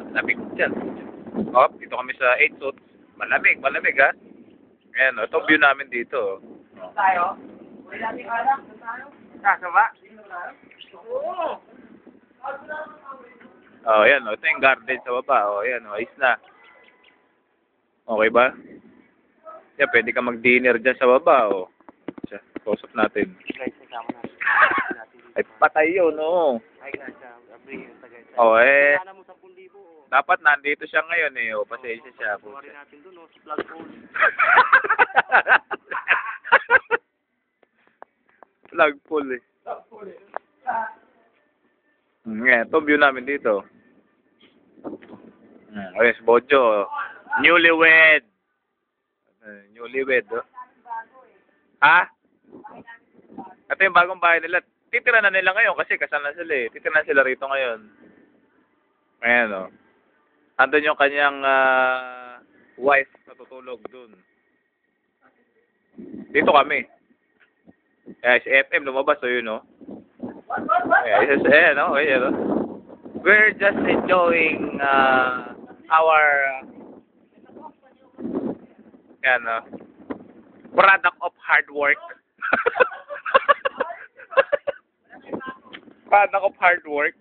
Lamig dyan. Oh, dito kami sa 8 Suits. Malamig, malamig ha. Ayan, ito view namin dito. Tayo? Wala natin alam. Tayo? Kasama? Oo. Oh, ayan, ito yung garden sa baba. Oh, ayan, ayos na. Okay ba? Yan, pwede ka mag-dinner dyan sa baba. Oh. Kausap natin. Guys, kasama na. Ay, patay yun, no? Ay, nasa. Abri yung tagay. Oh, eh. Sana mo 10,000. Dapat nandito siya ngayon eh. O, pasensya siya. Sorry natin doon, no? Plug hole. Plug pull eh. Yeah, ito view namin dito. Okay, si Bojo. Newlywed. Newlywed. Oh. Ha? Ito yung bagong bahay nila. Titira na nila ngayon kasi kasal na sila eh. Titira na sila rito ngayon. Ayan o. Andun yung kanyang wife natutulog dun. Dito kami. Kaya si FM lumabas o yun o. Kaya isa sa no? Ayan o. We're just enjoying our yan o. Product of hard work. Product of hard work.